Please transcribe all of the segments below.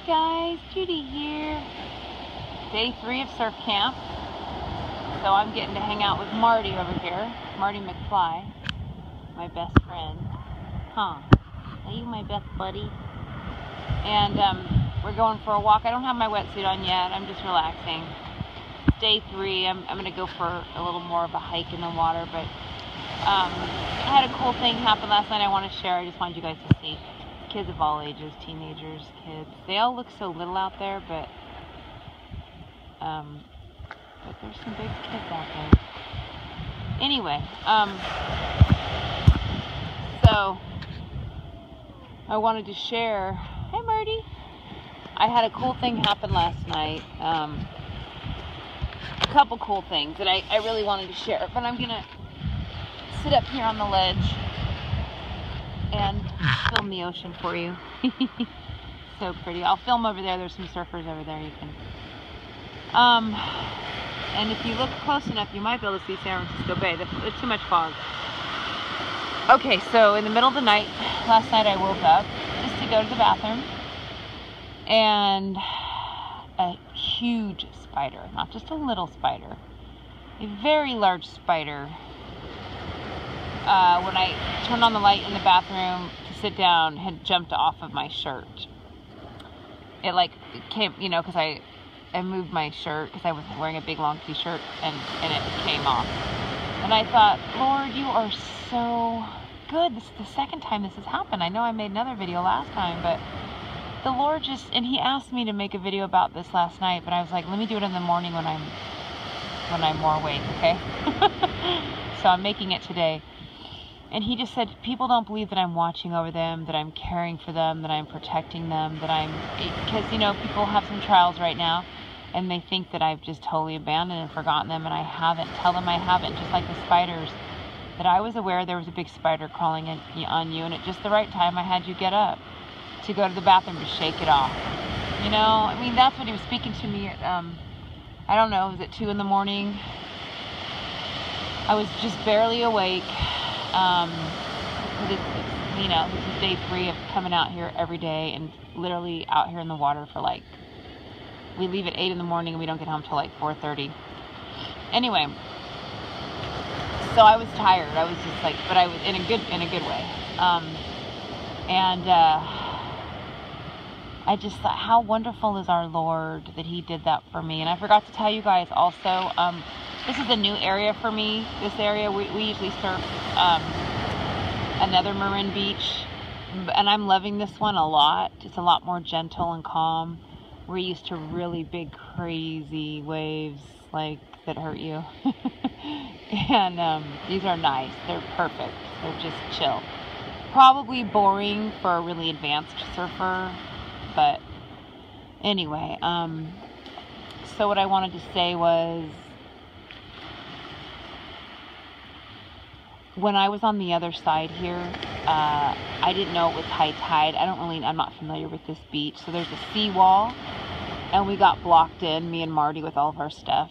guys, Judy here. Day 3 of surf camp. So I'm getting to hang out with Marty over here. Marty McFly, my best friend. Huh? Are you my best buddy? And we're going for a walk. I don't have my wetsuit on yet. I'm just relaxing. It's day 3. I'm going to go for a little more of a hike in the water, but I had a cool thing happen last night I want to share. I just wanted you guys to see. Kids of all ages, teenagers, kids. They all look so little out there, but there's some big kids out there. Anyway, so I wanted to share. Hey, Marty. I had a cool thing happen last night. A couple cool things that I really wanted to share, but I'm gonna sit up here on the ledge and film the ocean for you. So pretty. I'll film over there. There's some surfers over there. You can. And if you look close enough, you might be able to see San Francisco Bay. There's too much fog. Okay, so in the middle of the night, last night I woke up just to go to the bathroom, and a huge spider, not just a little spider, a very large spider. When I turned on the light in the bathroom to sit down, had jumped off of my shirt. It came, because I moved my shirt because I was wearing a big long t-shirt, and it came off. And I thought, Lord, you are so good. This is the second time this has happened. I know I made another video last time, but the Lord and he asked me to make a video about this last night, but I was like, let me do it in the morning when I'm more awake, okay? So I'm making it today. And he just said, people don't believe that I'm watching over them, that I'm caring for them, that I'm protecting them, because, people have some trials right now, and they think that I've just totally abandoned and forgotten them, and I haven't. Tell them I haven't, just like the spiders, that I was aware there was a big spider crawling on you, and at just the right time, I had you get up to go to the bathroom to shake it off. That's what he was speaking to me at, I don't know, was it 2 in the morning? I was just barely awake. This is day 3 of coming out here every day and literally out here in the water for we leave at 8 in the morning and we don't get home till 4:30. Anyway, so I was tired. I was just but I was in a good way. I just thought, how wonderful is our Lord that he did that for me. And I forgot to tell you guys also, this is a new area for me. This area, we usually surf another Marin beach, and I'm loving this one a lot. It's a lot more gentle and calm. We're used to really big, crazy waves that hurt you. And these are nice. They're perfect. They're just chill. Probably boring for a really advanced surfer, but anyway. So what I wanted to say was, when I was on the other side here, I didn't know it was high tide. I'm not familiar with this beach. So there's a seawall, and we got blocked in, me and Marty, with all of our stuff.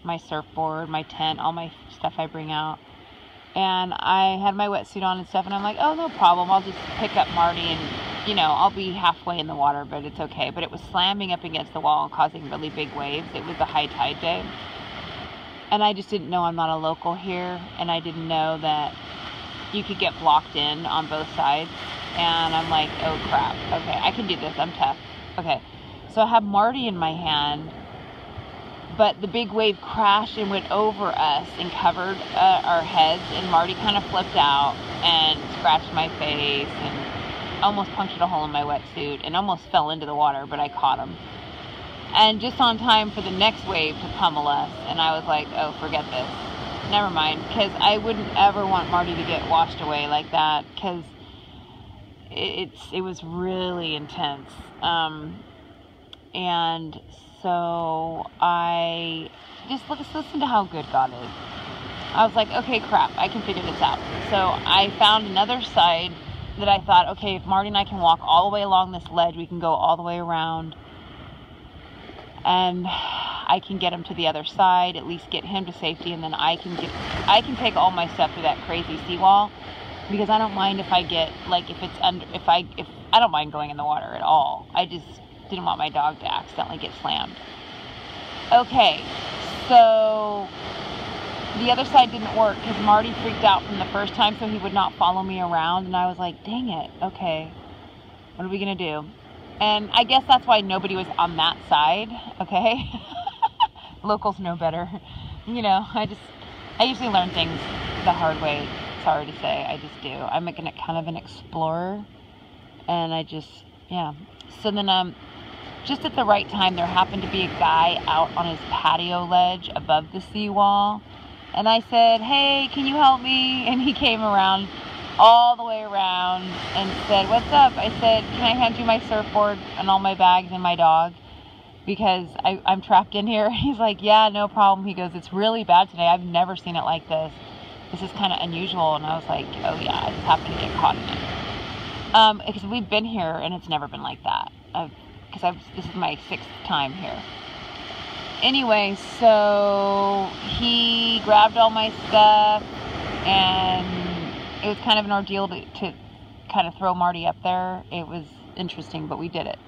My surfboard, my tent, all my stuff I bring out. And I had my wetsuit on and stuff, and I'm like, oh, no problem. I'll just pick up Marty, and, I'll be halfway in the water, but it's okay. But it was slamming up against the wall and causing really big waves. It was a high tide day. And I just didn't know, I'm not a local here, and I didn't know that you could get blocked in on both sides. And I'm like, oh crap, okay, I can do this, I'm tough. Okay, so I have Marty in my hand, but the big wave crashed and went over us and covered our heads, and Marty kind of flipped out and scratched my face and almost punctured a hole in my wetsuit and almost fell into the water, but I caught him. And just on time for the next wave to pummel us. And I was like, oh, forget this. Never mind. Because I wouldn't ever want Marty to get washed away like that. Because it was really intense. And so I just listen to how good God is. I was like, okay, crap, I can figure this out. So I found another side that I thought, okay, if Marty and I can walk all the way along this ledge, we can go all the way around. And I can get him to the other side, at least get him to safety, and then I can take all my stuff through that crazy seawall, because I don't mind if I get, if I don't mind going in the water at all. didn't want my dog to accidentally get slammed. Okay, so the other side didn't work because Marty freaked out from the first time, so he would not follow me around, and I was like, dang it, okay, what are we gonna do? And I guess that's why nobody was on that side, okay? Locals know better. You know, I usually learn things the hard way, sorry to say, I just do. I'm kind of an explorer, and yeah. So then, just at the right time, there happened to be a guy out on his patio ledge above the seawall, and I said, hey, can you help me? And he came around, all the way around, and said, what's up? I said, can I hand you my surfboard and all my bags and my dog? Because I'm trapped in here. He's like, yeah, no problem. He goes, it's really bad today. I've never seen it like this. This is kind of unusual. And I was like, oh yeah, I just happened to get caught in it. Because we've been here and it's never been like that. This is my 6th time here. Anyway, so he grabbed all my stuff, and it was kind of an ordeal to kind of throw Marty up there. It was interesting, but we did it.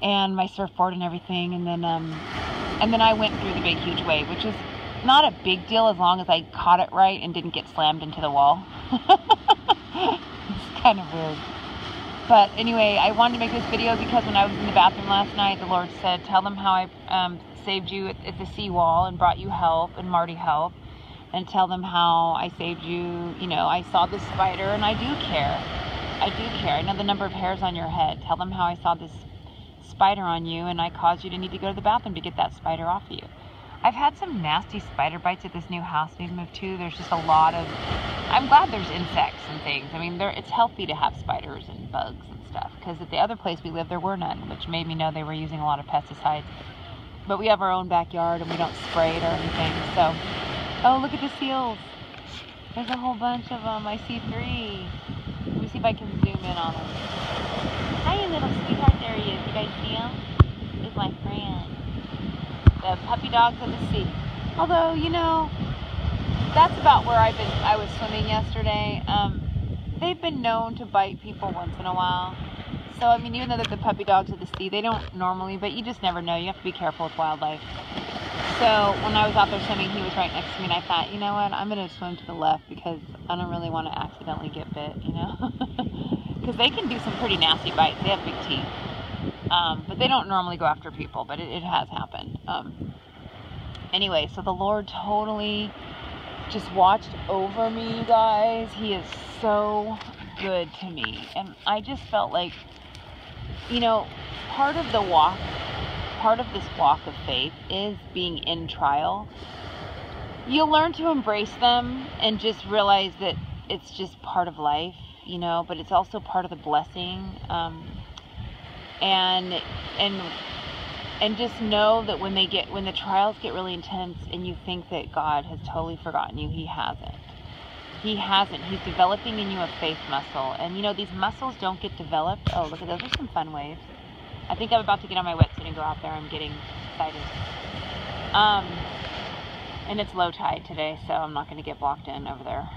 And my surfboard and everything, and then I went through the big huge wave, which is not a big deal as long as I caught it right and didn't get slammed into the wall. It's kind of weird. But anyway, I wanted to make this video because when I was in the bathroom last night, the Lord said, tell them how I saved you at the seawall and brought you help and Marty help, and tell them how I saved you. You know, I saw this spider, and I do care. I do care. I know the number of hairs on your head. Tell them how I saw this spider on you, and I caused you to need to go to the bathroom to get that spider off of you. I've had some nasty spider bites at this new house we've moved to. There's just a lot of, I'm glad there's insects and things. I mean, it's healthy to have spiders and bugs and stuff, because at the other place we lived, there were none, which made me know they were using a lot of pesticides. But we have our own backyard, and we don't spray it or anything, so. Oh, look at the seals. There's a whole bunch of them. I see 3. Let me see if I can zoom in on them. Hi, little sweetheart. There he is. You guys see him? He's my friend. The puppy dogs of the sea. Although, you know, that's about where I was swimming yesterday. They've been known to bite people once in a while. So, I mean, even though they're the puppy dogs of the sea, they don't normally, but you just never know. You have to be careful with wildlife. So, when I was out there swimming, he was right next to me, and I thought, you know what, I'm going to swim to the left because I don't really want to accidentally get bit, you know? Because they can do some pretty nasty bites. They have big teeth. But they don't normally go after people, but it has happened. Anyway, so the Lord totally just watched over me, you guys. He is so good to me. And I just felt like, you know, part of this walk of faith is being in trial. You'll learn to embrace them and just realize that it's just part of life, you know, but it's also part of the blessing. And just know that when the trials get really intense and you think that God has totally forgotten you, He hasn't. He hasn't. He's developing in you a faith muscle. And you know, these muscles don't get developed. Oh, look at those. There's some fun waves. I think I'm about to get on my wetsuit and go out there. I'm getting excited. And it's low tide today, so I'm not going to get blocked in over there.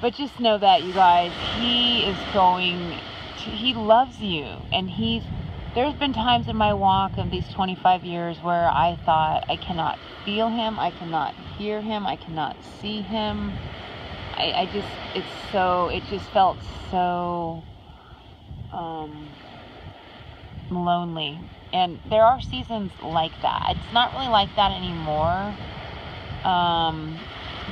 But just know that, you guys, He loves you. And there's been times in my walk of these 25 years where I thought, I cannot feel Him, I cannot hear Him, I cannot see Him. It just felt so lonely. And there are seasons like that. It's not really like that anymore.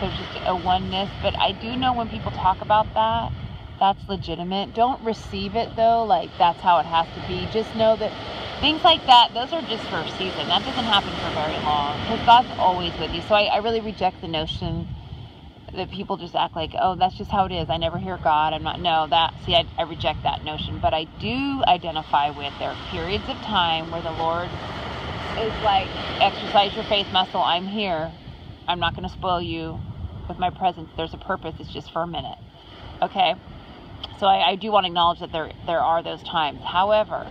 There's just a oneness, but I do know when people talk about that, that's legitimate. Don't receive it though, like that's how it has to be. Just know that things like that, those are just for a season. That doesn't happen for very long, because God's always with you. So I really reject the notion that people just act like, oh, that's just how it is. I never hear God. I reject that notion. But I do identify with, there are periods of time where the Lord is like, exercise your faith muscle. I'm here. I'm not going to spoil you with my presence. There's a purpose. It's just for a minute. Okay? So I do want to acknowledge that there are those times. However,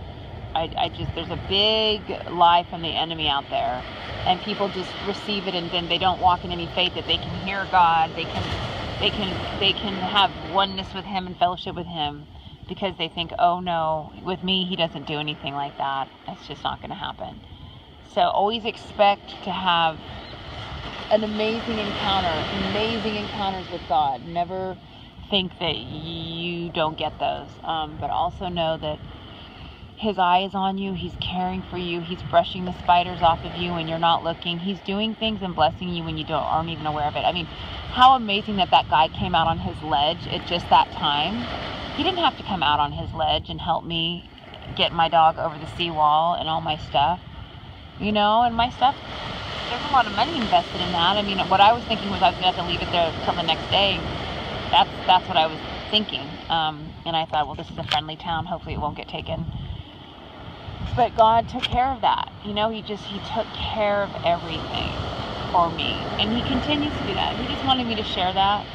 there's a big lie from the enemy out there, and people just receive it, and then they don't walk in any faith that they can hear God. They can have oneness with Him and fellowship with Him. because they think, oh no, with me, he doesn't do anything like that. That's just not going to happen. So always expect to have an amazing encounters with God. Never think that you don't get those, but also know that his eye is on you. He's caring for you. He's brushing the spiders off of you when you're not looking. He's doing things and blessing you when you aren't even aware of it. I mean, how amazing that guy came out on his ledge at just that time. He didn't have to come out on his ledge and help me get my dog over the seawall and all my stuff, and my stuff, there's a lot of money invested in that. I mean, what I was thinking was I was going to have to leave it there until the next day. That's what I was thinking. And I thought, well, this is a friendly town. Hopefully it won't get taken. But God took care of that. He took care of everything for me. And he continues to do that. He just wanted me to share that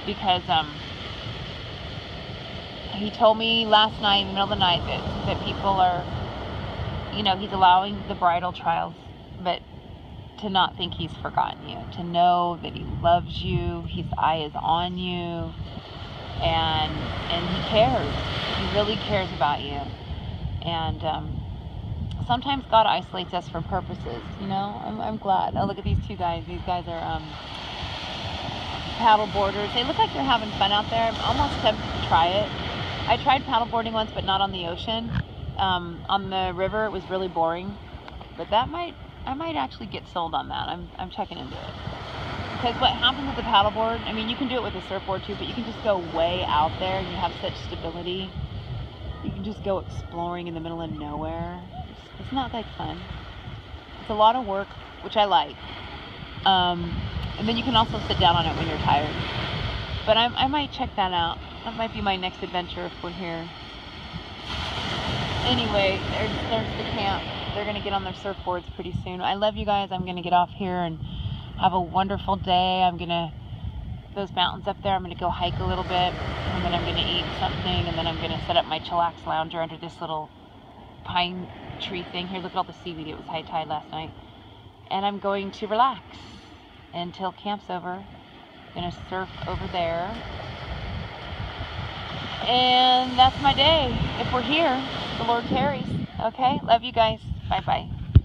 because he told me last night, in the middle of the night, that people are, he's allowing the bridal trials, but to not think he's forgotten you, to know that he loves you, his eye is on you, and he cares. He really cares about you. And sometimes God isolates us for purposes, I'm glad. Oh, look at these two guys. These guys are paddle boarders. They look like they're having fun out there. I'm almost tempted to try it. I tried paddle boarding once, but not on the ocean. On the river, it was really boring. But I might actually get sold on that. I'm checking into it. Because what happens with the paddleboard, I mean, you can do it with a surfboard too, but you can just go way out there and you have such stability. You can just go exploring in the middle of nowhere. It's not that fun. It's a lot of work, which I like. And then you can also sit down on it when you're tired. But I might check that out. That might be my next adventure if we're here. Anyway, there's the camp. They're going to get on their surfboards pretty soon. I love you guys. I'm going to get off here and have a wonderful day. Those mountains up there, I'm going to go hike a little bit. And then I'm going to eat something. And then I'm going to set up my chillax lounger under this little pine tree thing. Here, look at all the seaweed. It was high tide last night. And I'm going to relax until camp's over. I'm going to surf over there. And that's my day. If we're here, the Lord tarries. Okay? Love you guys. Bye-bye.